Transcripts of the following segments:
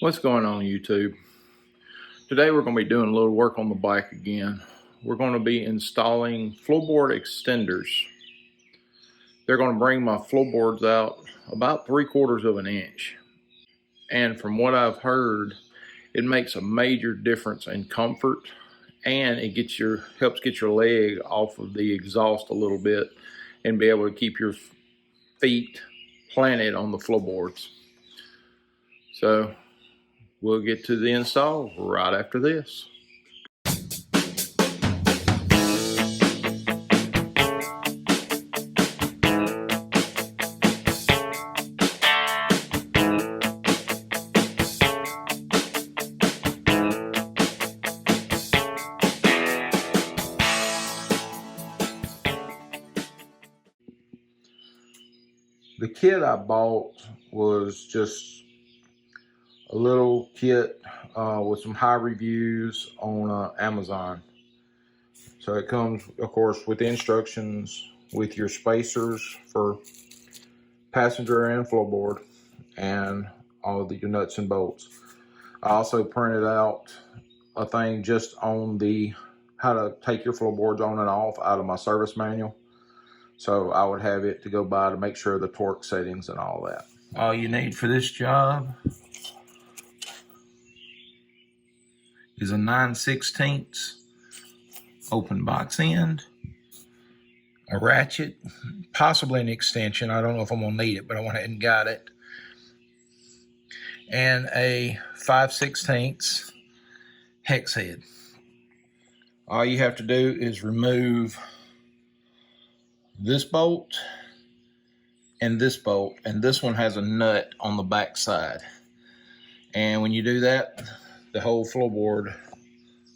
What's going on, YouTube? Today we're going to be doing a little work on the bike again. We're going to be installing floorboard extenders. They're going to bring my floorboards out about 3/4 of an inch. And from what I've heard, it makes a major difference in comfort, and it helps get your leg off of the exhaust a little bit and be able to keep your feet planted on the floorboards. So we'll get to the install right after this. The kit I bought was just a little kit with some high reviews on Amazon. So it comes, of course, with the instructions, with your spacers for passenger and floorboard, and all of your nuts and bolts. I also printed out a thing just on how to take your floorboards on and off out of my service manual. So I would have it to go by to make sure the torque settings and all that. All you need for this job is a 9/16 open box end, a ratchet, possibly an extension. I don't know if I'm gonna need it, but I went ahead and got it. And a 5/16 hex head. All you have to do is remove this bolt and this bolt, and this one has a nut on the back side. And when you do that, the whole floorboard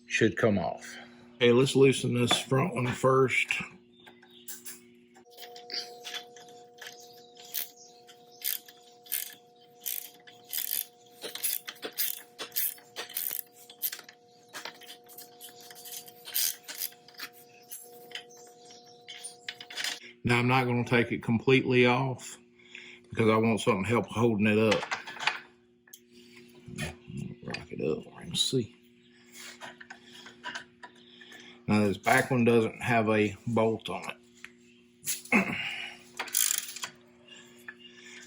should come off. Okay, let's loosen this front one first. Now I'm not going to take it completely off because I want something to help holding it up. Rock it up so I can see. Now this back one doesn't have a bolt on it.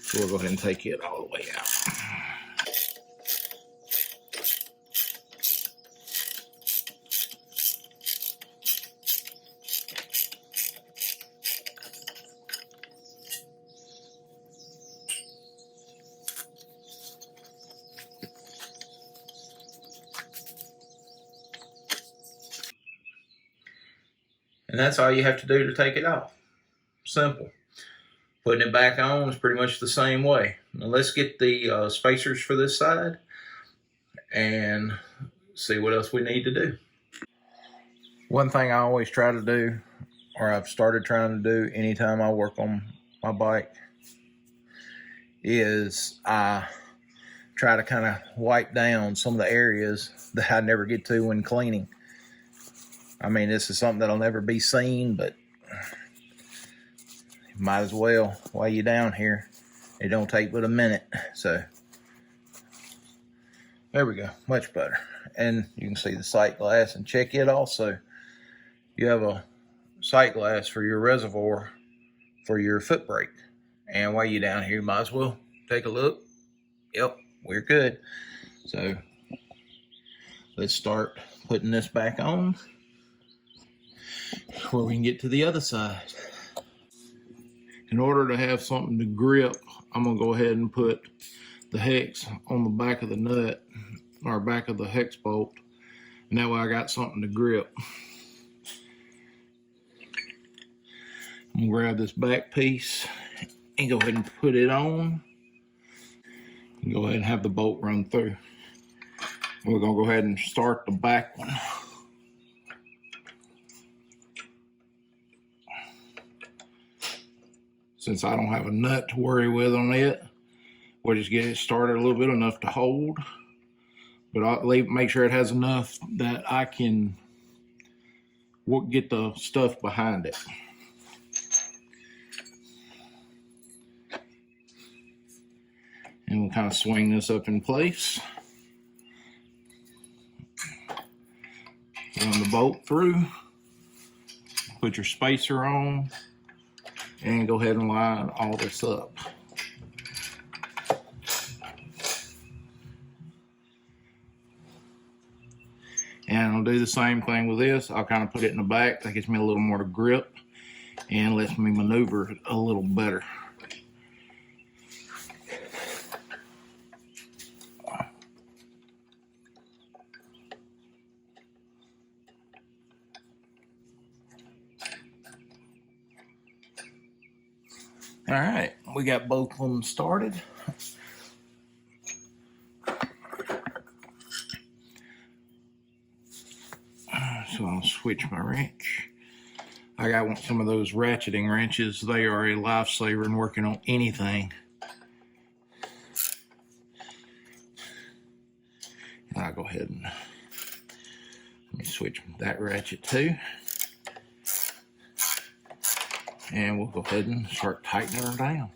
So we'll go ahead and take it all the way out. And that's all you have to do to take it off. Simple. Putting it back on is pretty much the same way. Now let's get the spacers for this side and see what else we need to do. One thing I always try to do, or I've started trying to do anytime I work on my bike, is I try to kind of wipe down some of the areas that I never get to when cleaning. I mean, this is something that'll never be seen, but might as well while you're down here. It don't take but a minute. So there we go, much better. And you can see the sight glass, and check it also. You have a sight glass for your reservoir for your foot brake. And while you're down here, you might as well take a look. Yep, we're good. So let's start putting this back on where we can get to the other side. In order to have something to grip, I'm gonna go ahead and put the hex on the back of the nut, or back of the hex bolt, and that way I got something to grip. I'm gonna grab this back piece and go ahead and put it on, and go ahead and have the bolt run through. We're gonna go ahead and start the back one. Since I don't have a nut to worry with on it, we'll just get it started a little bit, enough to hold. But I'll make sure it has enough that I can get the stuff behind it. And we'll kind of swing this up in place. the bolt through, put your spacer on, and go ahead and line all this up. And I'll do the same thing with this. I'll kind of put it in the back. That gives me a little more grip and lets me maneuver it a little better. All right, we got both of them started. So I'll switch my wrench. I got some of those ratcheting wrenches. They are a lifesaver in working on anything. And I'll go ahead and let me switch that ratchet too. And we'll go ahead and start tightening her down.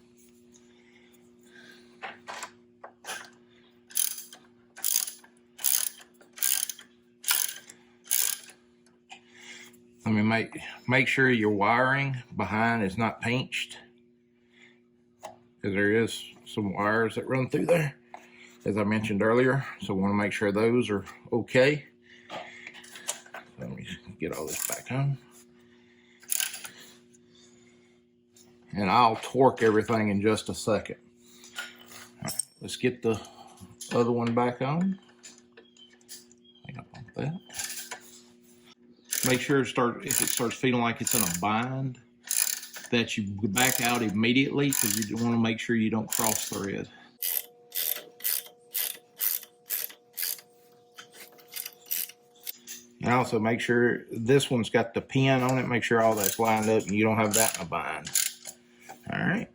Let me make sure your wiring behind is not pinched, because there is some wires that run through there, as I mentioned earlier. So I want to make sure those are okay. Let me get all this back on. And I'll torque everything in just a second. All right, let's get the other one back on. I think I want that. Make sure if it starts feeling like it's in a bind, that you back out immediately, because you want to make sure you don't cross thread. And also make sure this one's got the pin on it. Make sure all that's lined up and you don't have that in a bind. All right.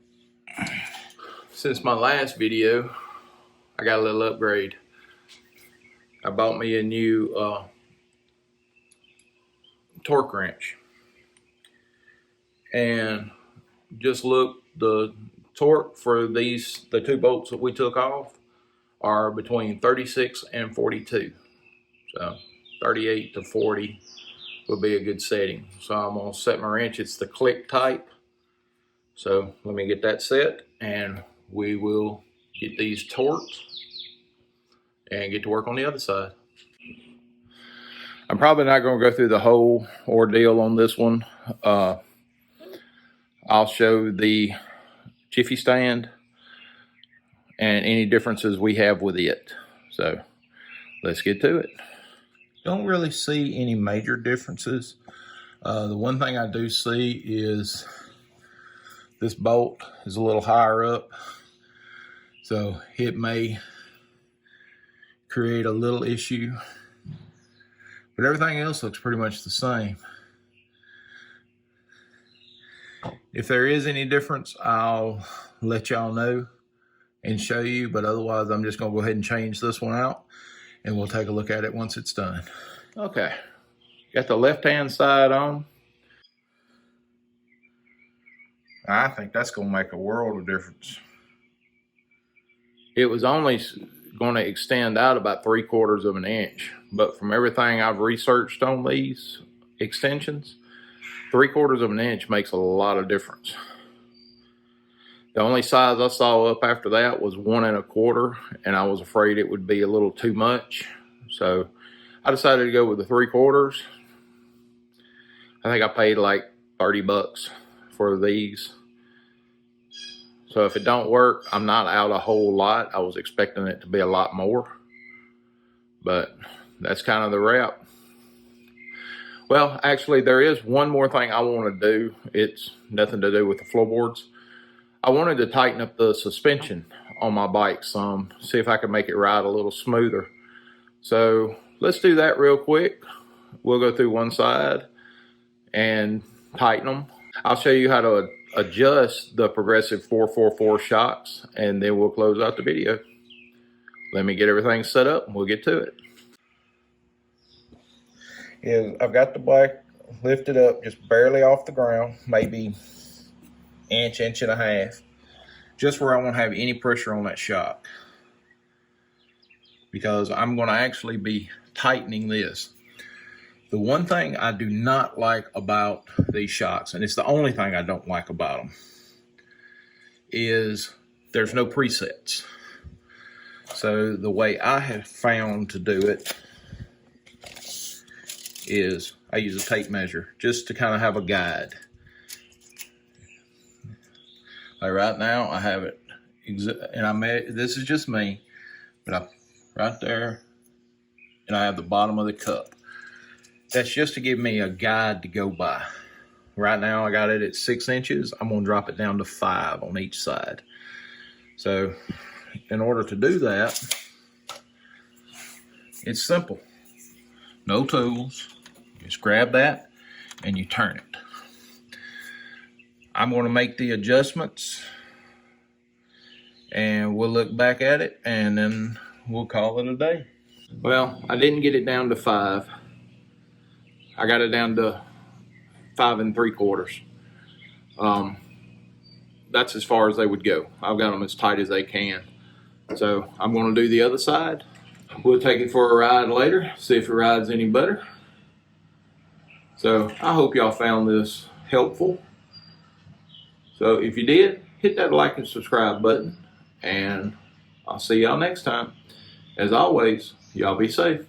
Since my last video, I got a little upgrade. I bought me a new torque wrench. And just look, the torque for the two bolts that we took off are between 36 and 42. So 38 to 40 would be a good setting. So I'm gonna set my wrench. It's the click type. So let me get that set and we will get these torqued and get to work on the other side. I'm probably not going to go through the whole ordeal on this one. I'll show the jiffy stand and any differences we have with it. So let's get to it. Don't really see any major differences. The one thing I do see is this bolt is a little higher up, so it may create a little issue, but everything else looks pretty much the same. If there is any difference, I'll let y'all know and show you, but otherwise I'm just gonna go ahead and change this one out and we'll take a look at it once it's done. Okay, got the left-hand side on. I think that's gonna make a world of difference. It was only gonna extend out about 3/4 of an inch, but from everything I've researched on these extensions, 3/4 of an inch makes a lot of difference. The only size I saw up after that was 1 1/4, and I was afraid it would be a little too much. So I decided to go with the 3/4. I think I paid like 30 bucks for these. So if it don't work, I'm not out a whole lot. I was expecting it to be a lot more, but that's kind of the wrap. Well, actually, there is one more thing I want to do. It's nothing to do with the floorboards. I wanted to tighten up the suspension on my bike some, see if I could make it ride a little smoother. So let's do that real quick. We'll go through one side and tighten them. I'll show you how to adjust the progressive 444 shocks, and then we'll close out the video. Let me get everything set up and we'll get to it. I've got the bike lifted up just barely off the ground, maybe inch and a half, just where I won't have any pressure on that shock, because I'm going to actually be tightening this. The one thing I do not like about these shocks, and it's the only thing I don't like about them, is there's no presets. So the way I have found to do it is I use a tape measure just to kind of have a guide. Like right now I have it, and this is just me, but right there, and I have the bottom of the cup. That's just to give me a guide to go by. Right now I got it at 6 inches. I'm gonna drop it down to 5 on each side. So in order to do that, it's simple. No tools. You just grab that and you turn it. I'm gonna make the adjustments and we'll look back at it and then we'll call it a day. Well, I didn't get it down to 5. I got it down to 5 3/4. That's as far as they would go. I've got them as tight as they can. So I'm going to do the other side. We'll take it for a ride later, see if it rides any better. So I hope y'all found this helpful. So if you did, hit that like and subscribe button, and I'll see y'all next time. As always, y'all be safe.